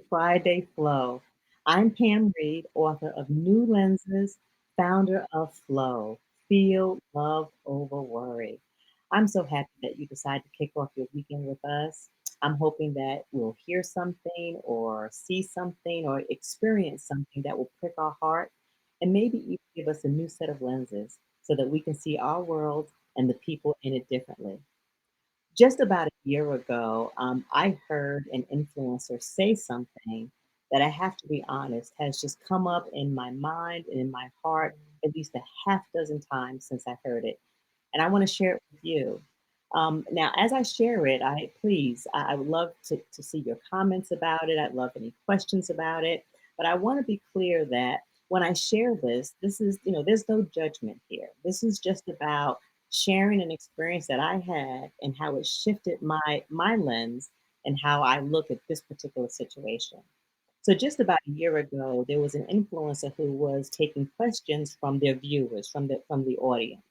Friday Flow. I'm Pam Reid, author of New Lenses, founder of Flow, Feel Love Over Worry. I'm so happy that you decided to kick off your weekend with us. I'm hoping that we'll hear something or see something or experience something that will prick our heart and maybe even give us a new set of lenses so that we can see our world and the people in it differently. Just about a year ago, I heard an influencer say something that I have to be honest has just come up in my mind and in my heart at least a half dozen times since I heard it, and I want to share it with you. Now, as I share it, I would love to see your comments about it. I'd love any questions about it. But I want to be clear that when I share this, this is, there's no judgment here. This is just about sharing an experience that I had and how it shifted my lens and how I look at this particular situation. So just about a year ago, there was an influencer who was taking questions from their viewers, from the audience.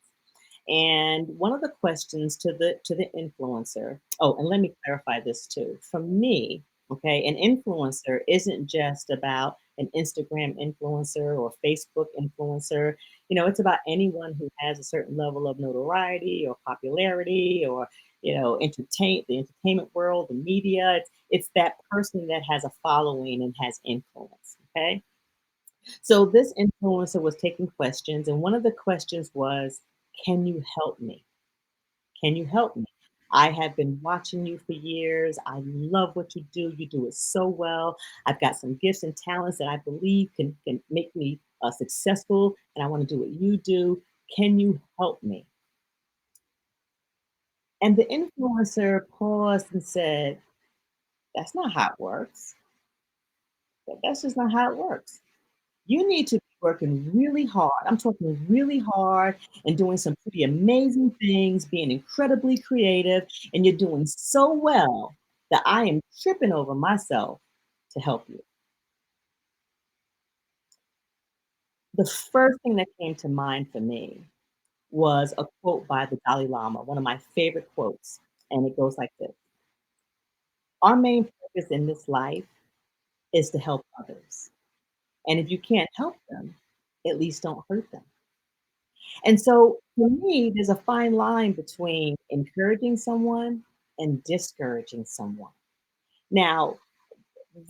And one of the questions to the influencer, oh, and let me clarify this too. For me, okay, an influencer isn't just about an Instagram influencer or Facebook influencer. It's about anyone who has a certain level of notoriety or popularity or the entertainment world, the media. It's that person that has a following and has influence. Okay. So this influencer was taking questions, and one of the questions was, "Can you help me? Can you help me? I have been watching you for years. I love what you do. You do it so well. I've got some gifts and talents that I believe can make me successful, and I want to do what you do. Can you help me?" And the influencer paused and said, "That's not how it works. That's just not how it works. You need to be working really hard. I'm talking really hard and doing some pretty amazing things, being incredibly creative, and you're doing so well that I am tripping over myself to help you." The first thing that came to mind for me was a quote by the Dalai Lama, one of my favorite quotes, and it goes like this: "Our main purpose in this life is to help others. And if you can't help them, at least don't hurt them." And so for me, there's a fine line between encouraging someone and discouraging someone. Now,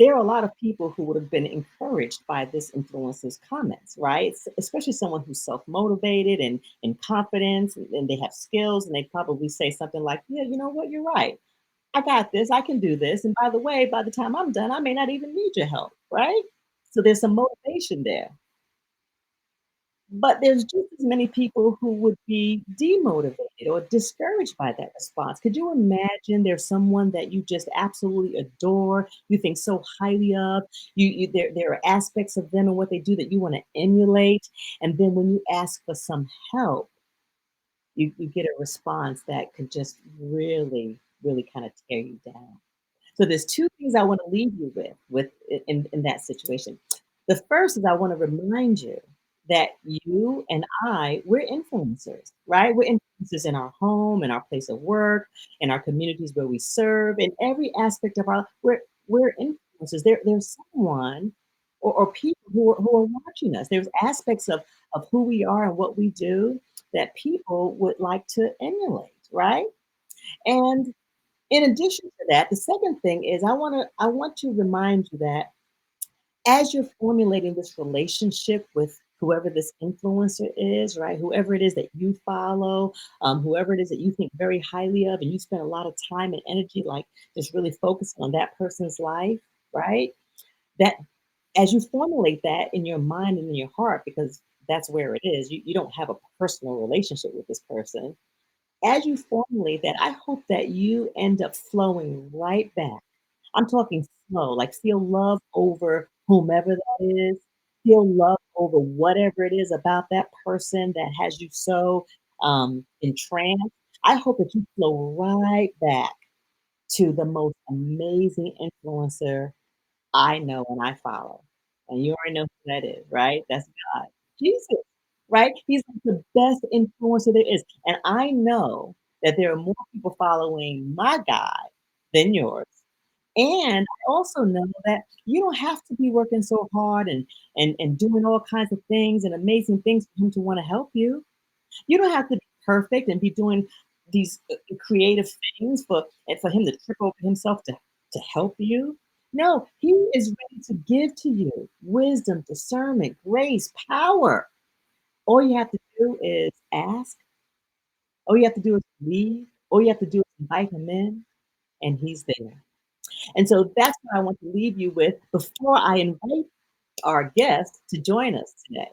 there are a lot of people who would have been encouraged by this influencer's comments, right? Especially someone who's self-motivated and confident and they have skills and they probably say something like, "Yeah, you know what, you're right. I got this, I can do this. And by the way, by the time I'm done, I may not even need your help," right? So there's some motivation there. But there's just as many people who would be demotivated or discouraged by that response. Could you imagine there's someone that you just absolutely adore, you think so highly of, there are aspects of them and what they do that you want to emulate, and then when you ask for some help, you get a response that could just really, really kind of tear you down. So there's two things I want to leave you with in that situation. The first is I want to remind you that you and we're influencers, right? We're influencers in our home, in our place of work, in our communities where we serve, in every aspect of our we're influencers. There's someone or people who are watching us. There's aspects of who we are and what we do that people would like to emulate, right? And in addition to that, the second thing is I want to remind you that as you're formulating this relationship with whoever this influencer is, right? Whoever it is that you follow, whoever it is that you think very highly of, and you spend a lot of time and energy, like just really focusing on that person's life, right? That as you formulate that in your mind and in your heart, because that's where it is, you don't have a personal relationship with this person. As you formulate that, I hope that you end up flowing right back. I'm talking flow, like feel love over whomever that is, feel love over whatever it is about that person that has you so entranced. I hope that you flow right back to the most amazing influencer I know and I follow. And you already know who that is, right? That's God. Jesus, right? He's like the best influencer there is. And I know that there are more people following my God than yours. And I also know that you don't have to be working so hard and doing all kinds of things and amazing things for him to want to help you. You don't have to be perfect and be doing these creative things for him to trip over himself to help you. No, he is ready to give to you wisdom, discernment, grace, power. All you have to do is ask. All you have to do is believe. All you have to do is invite him in, and he's there. And so that's what I want to leave you with before I invite our guest to join us today.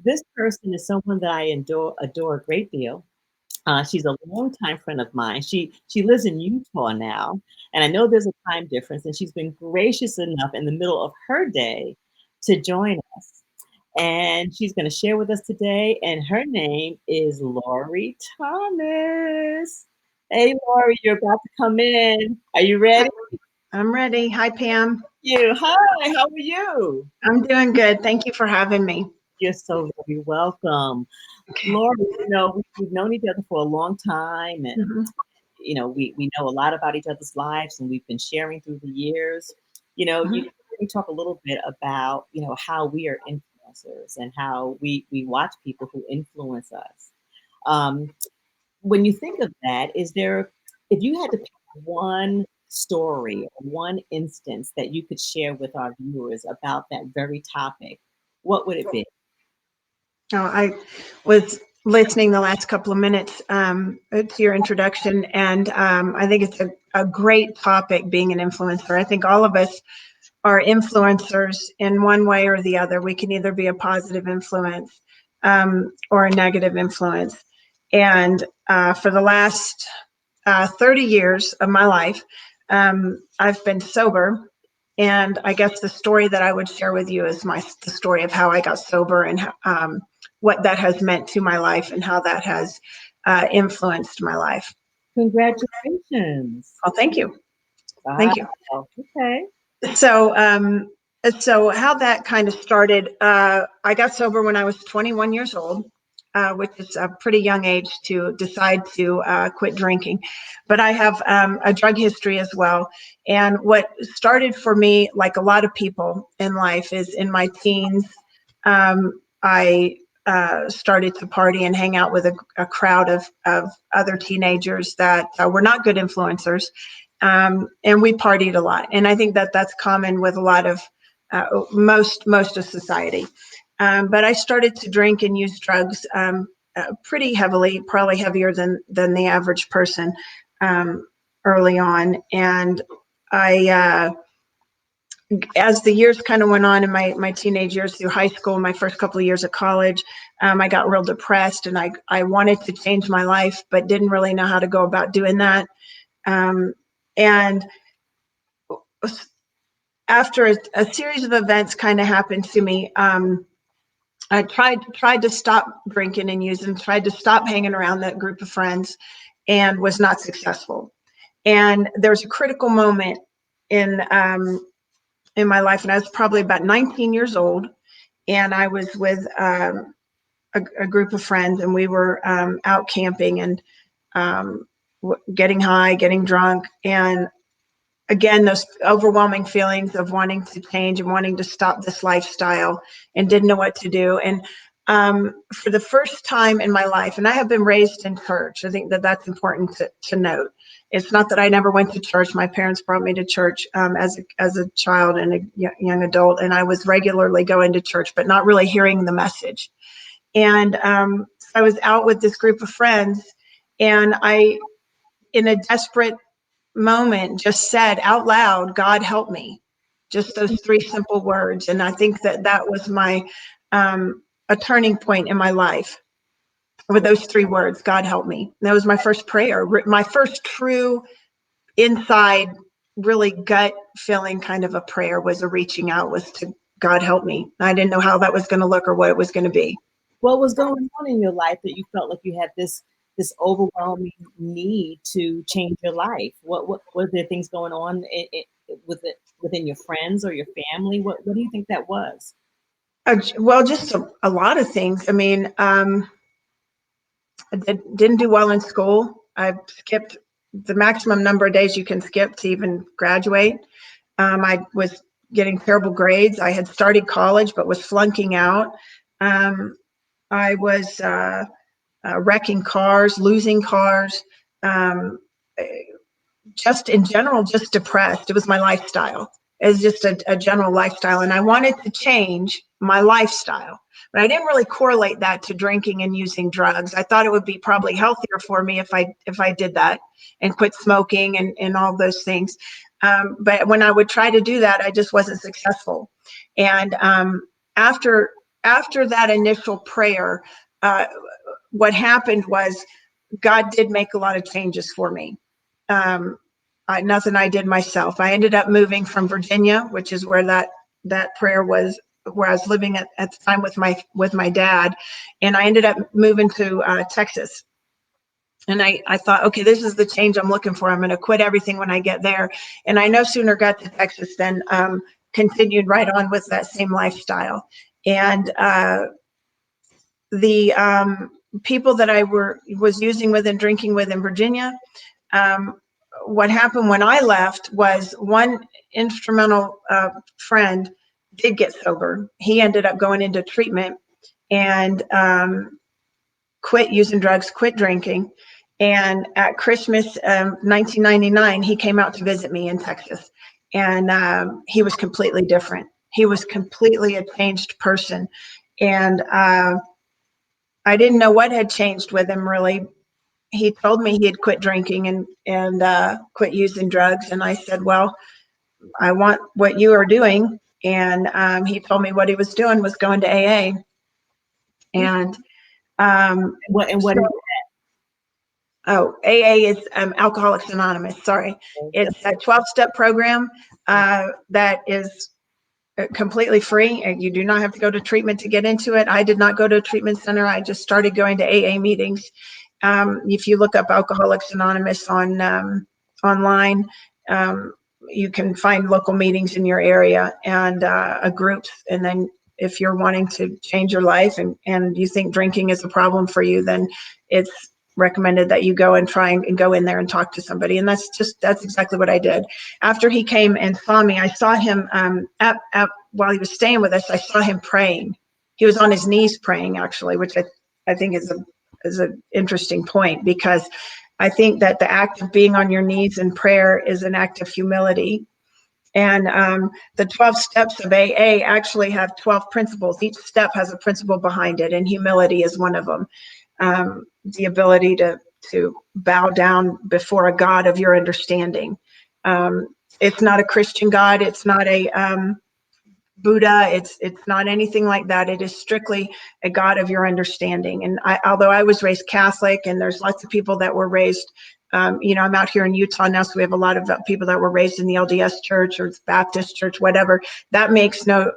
This person is someone that I adore a great deal. She's a longtime friend of mine. She lives in Utah now, and I know there's a time difference, and she's been gracious enough in the middle of her day to join us. And she's going to share with us today, and her name is Laurie Thomas. Hey, Laurie, you're about to come in. Are you ready? I'm ready. Hi, Pam. You. Hi, how are you? I'm doing good. Thank you for having me. You're so very welcome. Okay. Laurie, we've known each other for a long time, and Mhm. we know a lot about each other's lives, and we've been sharing through the years. You Mhm. can talk a little bit about, how we are influencers and how we watch people who influence us. Um, when you think of that, if you had to pick one story or one instance that you could share with our viewers about that very topic, what would it be? Oh, I was listening the last couple of minutes to your introduction, and I think it's a great topic, being an influencer. I think all of us are influencers in one way or the other. We can either be a positive influence or a negative influence. And for the last 30 years of my life, I've been sober. And I guess the story that I would share with you is the story of how I got sober and what that has meant to my life and how that has influenced my life. Congratulations. Oh, thank you. Wow. Thank you. Okay. So, so how that kind of started, I got sober when I was 21 years old, which is a pretty young age to decide to quit drinking. But I have a drug history as well. And what started for me, like a lot of people in life, is in my teens, I started to party and hang out with a crowd of other teenagers that were not good influencers, and we partied a lot. And I think that that's common with a lot of most of society. But I started to drink and use drugs pretty heavily, probably heavier than the average person early on. And I as the years kind of went on in my teenage years through high school, my first couple of years of college, I got real depressed, and I wanted to change my life, but didn't really know how to go about doing that. And after a series of events kind of happened to me, I tried to stop drinking and using, tried to stop hanging around that group of friends, and was not successful. And there's a critical moment in in my life, and I was probably about 19 years old, and I was with a group of friends, and we were out camping and getting high, getting drunk, and again, those overwhelming feelings of wanting to change and wanting to stop this lifestyle and didn't know what to do. And for the first time in my life, and I have been raised in church, I think that that's important to note. It's not that I never went to church. My parents brought me to church as a child and a young adult, and I was regularly going to church, but not really hearing the message. And I was out with this group of friends, and in a desperate moment, just said out loud, "God help me." Just those three simple words. And I think that that was a turning point in my life with those three words, "God help me." And that was my first prayer, my first true inside, really gut feeling kind of a prayer, was a reaching out, was to God help me. I didn't know how that was going to look or what it was going to be. What was going on in your life that you felt like you had this overwhelming need to change your life? What were there things going on within your friends or your family? What do you think that was? Well, just a lot of things. I mean, I didn't do well in school. I skipped the maximum number of days you can skip to even graduate. I was getting terrible grades. I had started college but was flunking out. I was wrecking cars, losing cars, um, just in general, just depressed. It was my lifestyle. It was just a general lifestyle. And I wanted to change my lifestyle, but I didn't really correlate that to drinking and using drugs. I thought it would be probably healthier for me if I did that and quit smoking and all those things. But when I would try to do that, I just wasn't successful. And after that initial prayer, what happened was God did make a lot of changes for me. Nothing I did myself. I ended up moving from Virginia, which is where that prayer was, where I was living at the time with my dad, and I ended up moving to Texas. And I thought, okay, this is the change I'm looking for. I'm going to quit everything when I get there. And I no sooner got to Texas than continued right on with that same lifestyle. And the people that I was using with and drinking with in Virginia, what happened when I left was one instrumental friend did get sober. He ended up going into treatment and quit using drugs, quit drinking. And at Christmas 1999, he came out to visit me in Texas. And he was completely different. He was completely a changed person. And I didn't know what had changed with him, really. He told me he had quit drinking and quit using drugs. And I said, well, I want what you are doing. And he told me what he was doing was going to AA. And What and what so, is AA is Alcoholics Anonymous. Sorry. that? It's a 12-step program that is completely free, and you do not have to go to treatment to get into it. I did not go to a treatment center. I just started going to AA meetings. If you look up Alcoholics Anonymous on online, you can find local meetings in your area and a group. And then if you're wanting to change your life and you think drinking is a problem for you, then it's recommended that you go and try and go in there and talk to somebody. And that's exactly what I did. After he came and saw me, I saw him while he was staying with us, I saw him praying. He was on his knees praying, actually, which I think is an interesting point, because I think that the act of being on your knees in prayer is an act of humility. And the 12 steps of AA actually have 12 principles. Each step has a principle behind it, and humility is one of them. The ability to bow down before a God of your understanding. It's not a Christian God. It's not a Buddha. It's not anything like that. It is strictly a God of your understanding. And although I was raised Catholic, and there's lots of people that were raised, I'm out here in Utah now, so we have a lot of people that were raised in the LDS church or Baptist church, whatever. That makes no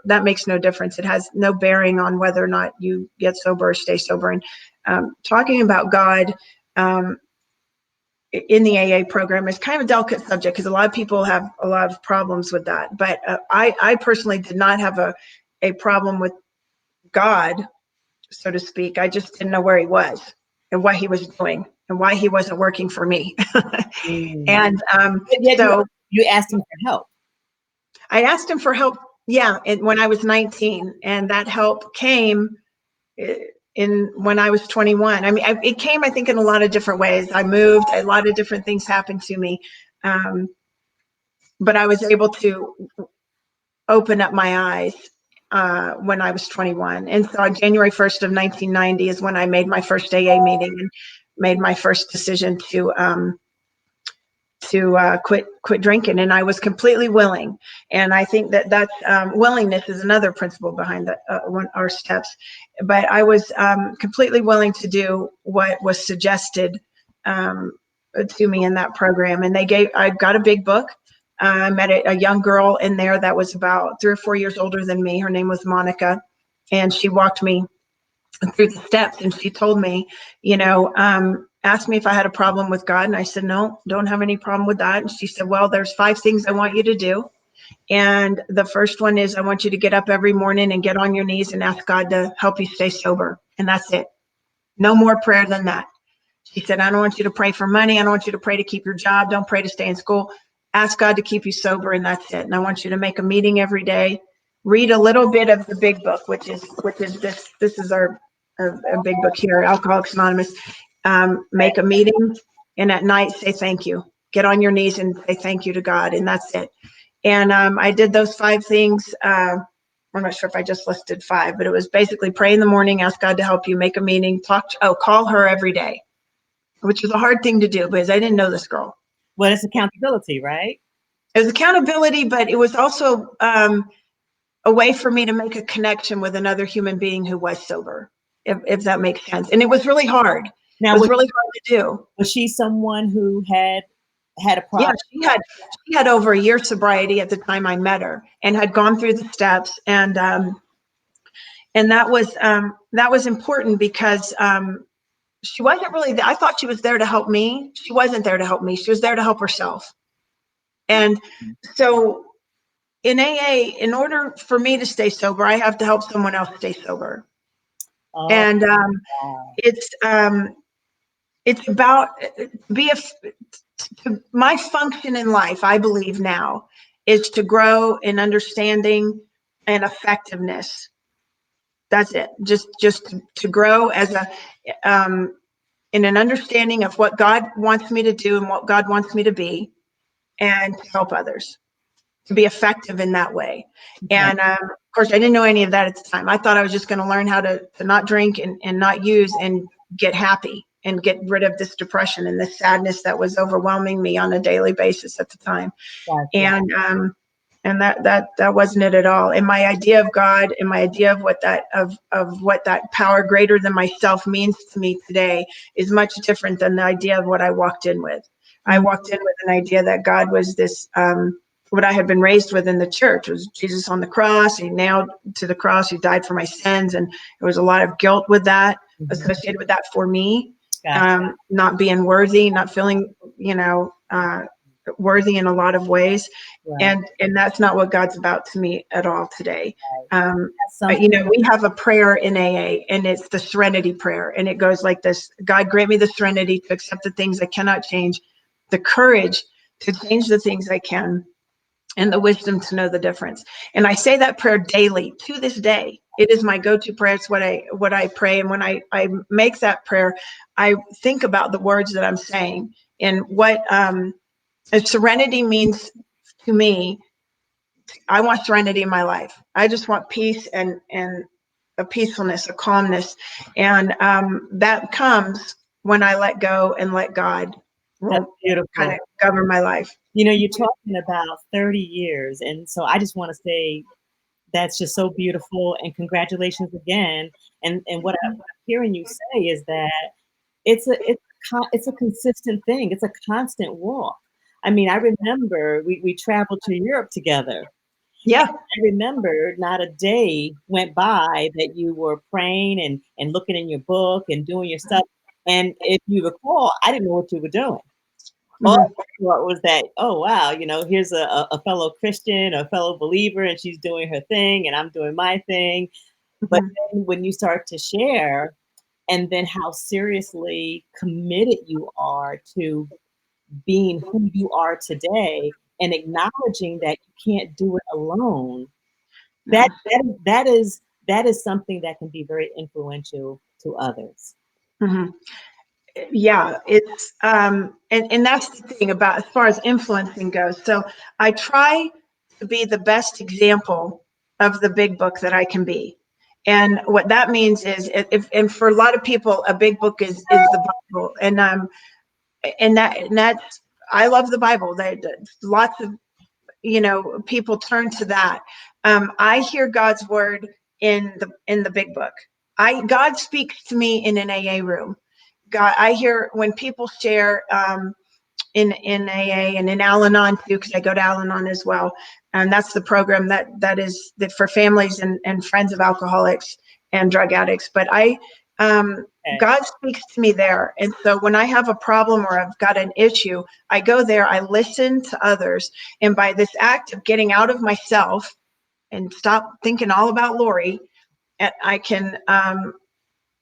difference. It has no bearing on whether or not you get sober or stay sober. And talking about God in the AA program is kind of a delicate subject, because a lot of people have a lot of problems with that. But I personally did not have a problem with God, so to speak. I just didn't know where he was and what he was doing and why he wasn't working for me. And so you asked him for help. I asked him for help, when I was 19, and that help came when I was 21. I mean, it came, I think, in a lot of different ways. I moved, a lot of different things happened to me. But I was able to open up my eyes when I was 21. And so on January 1st of 1990 is when I made my first AA meeting and made my first decision to quit drinking. And I was completely willing. And I think that's willingness is another principle behind our steps. But I was completely willing to do what was suggested to me in that program. And I got a big book. I met a young girl in there that was about 3 or 4 years older than me. Her name was Monica. And she walked me through the steps, and she told me, asked me if I had a problem with God. And I said, no, don't have any problem with that. And she said, well, there's 5 things I want you to do. And the first one is, I want you to get up every morning and get on your knees and ask God to help you stay sober. And that's it. No more prayer than that. She said, I don't want you to pray for money. I don't want you to pray to keep your job. Don't pray to stay in school. Ask God to keep you sober, and that's it. And I want you to make a meeting every day. Read a little bit of the big book, which is this. This is our a big book here, Alcoholics Anonymous. Make a meeting, and at night say thank you. Get on your knees and say thank you to God, and that's it. And I did those 5 things. I'm not sure if I just listed 5, but it was basically pray in the morning, ask God to help you, make a meeting, call her every day, which was a hard thing to do because I didn't know this girl. Well, it's accountability, right? It was accountability, but it was also a way for me to make a connection with another human being who was sober, if that makes sense. And it was really hard. Now, It was really hard to do. was she someone who had a Yeah, problem? she had over a year sobriety at the time I met her, and had gone through the steps, and that was important because she wasn't really. I thought she was there to help me. She wasn't there to help me. She was there to help herself. And so in AA, in order for me to stay sober, I have to help someone else stay sober. Oh, And wow. it's about my function in life, I believe now, is to grow in understanding and effectiveness. That's it. Just to grow as a in an understanding of what God wants me to do and what God wants me to be, and to help others, to be effective in that way. Okay. And of course, I didn't know any of that at the time. I thought I was just going to learn how to not drink and not use and get happy and get rid of this depression and this sadness that was overwhelming me on a daily basis at the time. Gotcha. And that wasn't it at all. And my idea of God and my idea of what that power greater than myself means to me today is much different than the idea of what I walked in with. I walked in with an idea that God was this what I had been raised with in the church was Jesus on the cross. He nailed to the cross. He died for my sins, and there was a lot of guilt with that, associated with that for me. Gotcha. Not being worthy, not feeling, worthy in a lot of ways. Right. And that's not what God's about to me at all today. Right. That's something. We have a prayer in AA, and it's the Serenity Prayer, and it goes like this: God, grant me the serenity to accept the things I cannot change, the courage to change the things I can, and the wisdom to know the difference. And I say that prayer daily to this day. It is my go-to prayer. It's what I pray. And when I make that prayer, I think about the words that I'm saying and what serenity means to me. I want serenity in my life. I just want peace and a peacefulness, a calmness. And that comes when I let go and let God That's kind beautiful. of govern my life. You're talking about 30 years, and so I just want to say that's just so beautiful, and congratulations again. And what I'm hearing you say is that it's a consistent thing. It's a constant walk. I mean, I remember we traveled to Europe together. Yeah. I remember not a day went by that you were praying and looking in your book and doing your stuff. And if you recall, I didn't know what you were doing. All Mm-hmm. I thought was that, oh wow, here's a fellow Christian, a fellow believer, and she's doing her thing, and I'm doing my thing. But Mm-hmm. then when you start to share, and then how seriously committed you are to being who you are today, and acknowledging that you can't do it alone, that No. that is something that can be very influential to others. Mm-hmm. Yeah, it's and that's the thing about as far as influencing goes. So I try to be the best example of the big book that I can be. And what that means is if and for a lot of people a big book is the Bible. And that's I love the Bible. Lots of people turn to that. I hear God's word in the big book. God speaks to me in an AA room. God, I hear when people share in AA and in Al-Anon too, because I go to Al-Anon as well, and that's the program that is for families and friends of alcoholics and drug addicts. But Okay. God speaks to me there, and so when I have a problem or I've got an issue, I go there. I listen to others, and by this act of getting out of myself and stop thinking all about Laurie, I can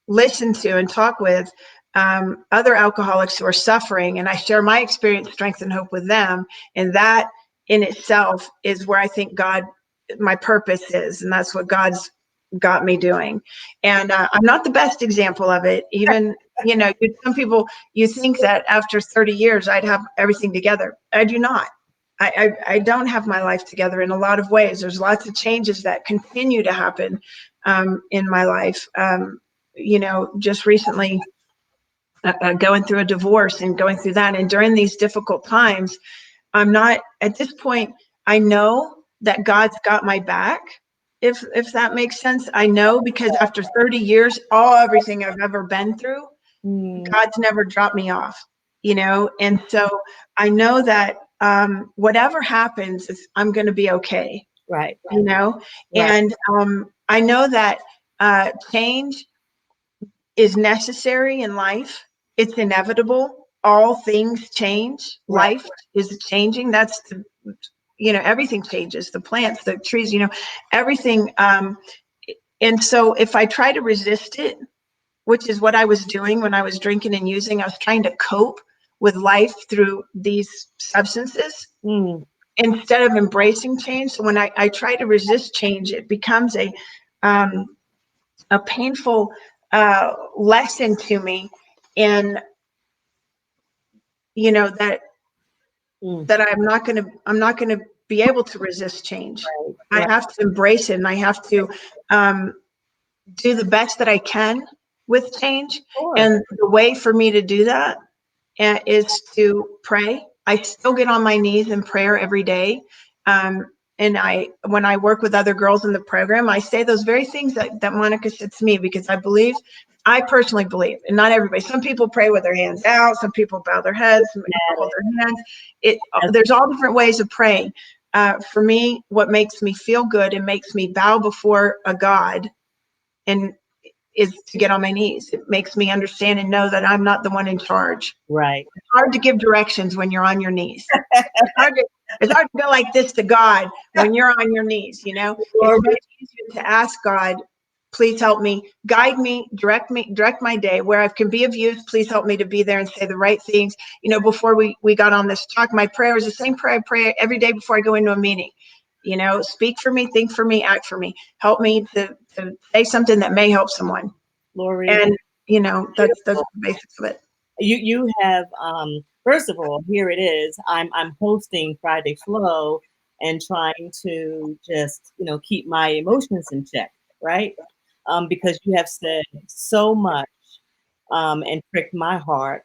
listen to and talk with other alcoholics who are suffering, and I share my experience, strength, and hope with them. And that in itself is where I think my purpose is, and that's what God's got me doing. And I'm not the best example of it. Even, some people, you think that after 30 years I'd have everything together. I do not. I don't have my life together in a lot of ways. There's lots of changes that continue to happen in my life. Just recently going through a divorce and going through that. And during these difficult times, I'm not at this point, I know that God's got my back. If that makes sense. I know, because after 30 years, everything I've ever been through, Mm, God's never dropped me off, and so I know that whatever happens, I'm going to be okay, right, right. and I know that change is necessary in life. It's inevitable. All things change. Right. Life is changing. Everything changes. The plants, the trees, everything. And so if I try to resist it, which is what I was doing when I was drinking and using, I was trying to cope with life through these substances Mm, instead of embracing change. So when I try to resist change, it becomes um, a painful lesson to me in, that mm, I'm not gonna be able to resist change. right, I right. have to embrace it, and I have to um, do the best that I can with change. Sure. And the way for me to do that is to pray. I still get on my knees in prayer every day. Um, and when I work with other girls in the program, I say those very things that Monica said to me, because I personally believe, and not everybody. Some people pray with their hands out. Some people bow their heads. Some people hold their hands. There's all different ways of praying. For me, what makes me feel good and makes me bow before a God and is to get on my knees. It makes me understand and know that I'm not the one in charge. Right. It's hard to give directions when you're on your knees. It's hard to, it's hard to go like this to God when you're on your knees, It's Glory. much easier to ask God, please help me, guide me, direct my day where I can be of use. Please help me to be there and say the right things. Before we got on this talk, my prayer is the same prayer I pray every day before I go into a meeting. Speak for me, think for me, act for me. Help me to say something that may help someone. Glory. And, that's Beautiful. the basics of it. You have first of all, here it is. I'm hosting Friday Flow and trying to just, keep my emotions in check, right? Because you have said so much and pricked my heart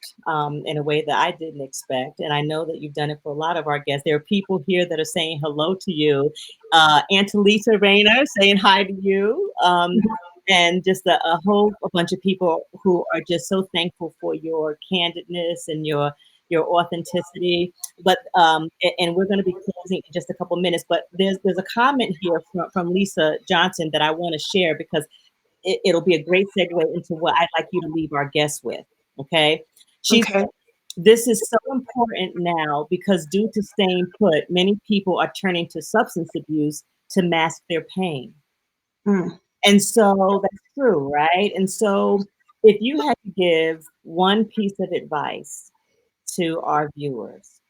in a way that I didn't expect. And I know that you've done it for a lot of our guests. There are people here that are saying hello to you. Aunt Lisa Rayner saying hi to you. And just a bunch of people who are just so thankful for your candidness and your authenticity. But and we're going to be closing in just a couple minutes. But there's a comment here from Lisa Johnson that I want to share because it'll be a great segue into what I'd like you to leave our guests with. Okay. She Okay. said, this is so important now because due to staying put, many people are turning to substance abuse to mask their pain. Mm. And so that's true, right? And so if you had to give one piece of advice to our viewers,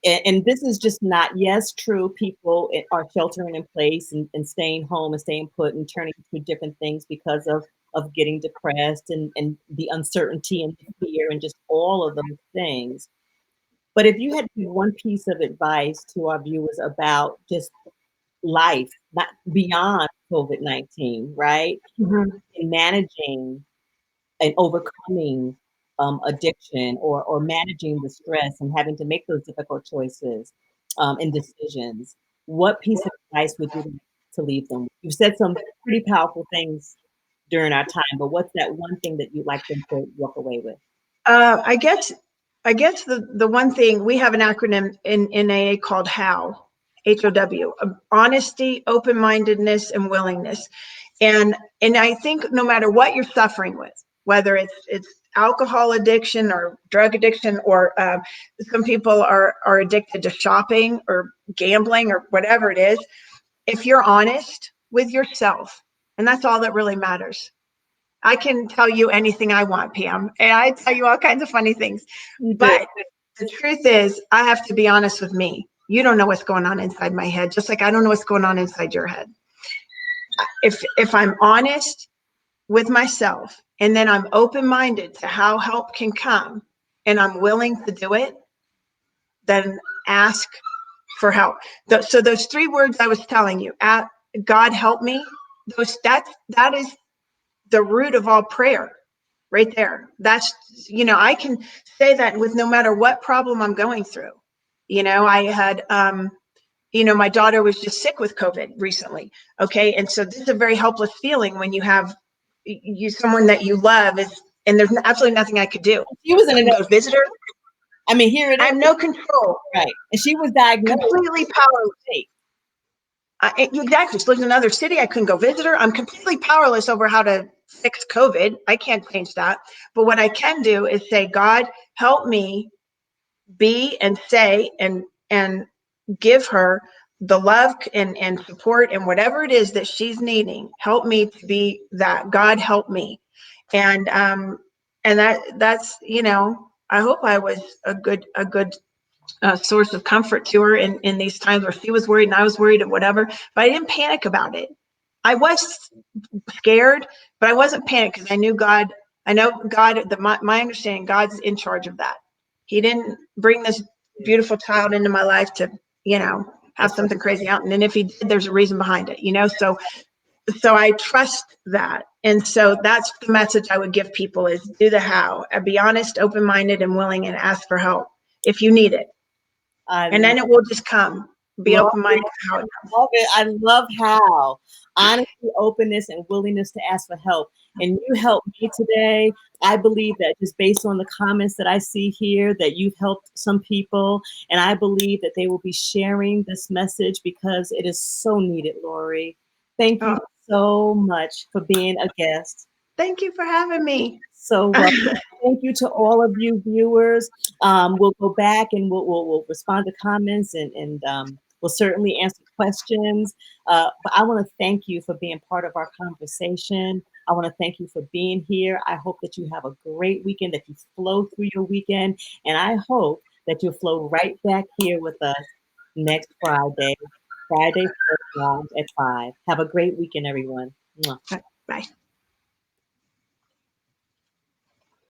and this is just not, yes, true, people are sheltering in place and staying home and staying put and turning to different things because of getting depressed and the uncertainty and the fear and just all of those things. But if you had to give one piece of advice to our viewers about just life, not beyond COVID-19, right? Mhm. In managing and overcoming addiction or managing the stress and having to make those difficult choices and decisions, what piece of advice would you like to leave them with? You've said some pretty powerful things during our time, but what's that one thing that you'd like them to walk away with? I guess the one thing, we have an acronym in AA called HOW, honesty, open-mindedness, and willingness. And I think no matter what you're suffering with, whether it's alcohol addiction or drug addiction, or some people are addicted to shopping or gambling or whatever it is, if you're honest with yourself, and that's all that really matters. I can tell you anything I want, Pam, and I tell you all kinds of funny things. You did. But the truth is, I have to be honest with me. You don't know what's going on inside my head, just like I don't know what's going on inside your head. If I'm honest with myself, and then I'm open-minded to how help can come, and I'm willing to do it, then ask for help. So those 3 words I was telling you, God help me, that is the root of all prayer right there. That's, I can say that with no matter what problem I'm going through. I had, my daughter was just sick with COVID recently. Okay. And so this is a very helpless feeling when you have someone that you love and there's absolutely nothing I could do. She was in I an can go visit her. I mean, here it I is. have no control. Right. And she was diagnosed. Completely powerless. Exactly. She lives in another city. I couldn't go visit her. I'm completely powerless over how to fix COVID. I can't change that. But what I can do is say, God, help me be and say and give her the love and support and whatever it is that she's needing. Help me to be that. God help me. And that's, I hope I was a good source of comfort to her in these times where she was worried and I was worried and whatever, but I didn't panic about it. I was scared, but I wasn't panicked because I know God, my understanding, God's in charge of that. He didn't bring this beautiful child into my life to, have something crazy happen. And if he did, there's a reason behind it, so I trust that. And so that's the message I would give people is do the how, and be honest, open-minded and willing and ask for help if you need it. And then it will just come. Be love open-minded to how it comes. love it. I love how honesty, openness, and willingness to ask for help. And you helped me today. I believe that just based on the comments that I see here, that you've helped some people. And I believe that they will be sharing this message because it is so needed, Laurie. Thank you Oh, so much for being a guest. thank you for having me. So thank you to all of you viewers. We'll go back and we'll respond to comments and we'll certainly answer questions. But I want to thank you for being part of our conversation. I want to thank you for being here. I hope that you have a great weekend, that you flow through your weekend, and I hope that you'll flow right back here with us next Friday, Friday First Live at 5. Have a great weekend, everyone. Mwah. Bye.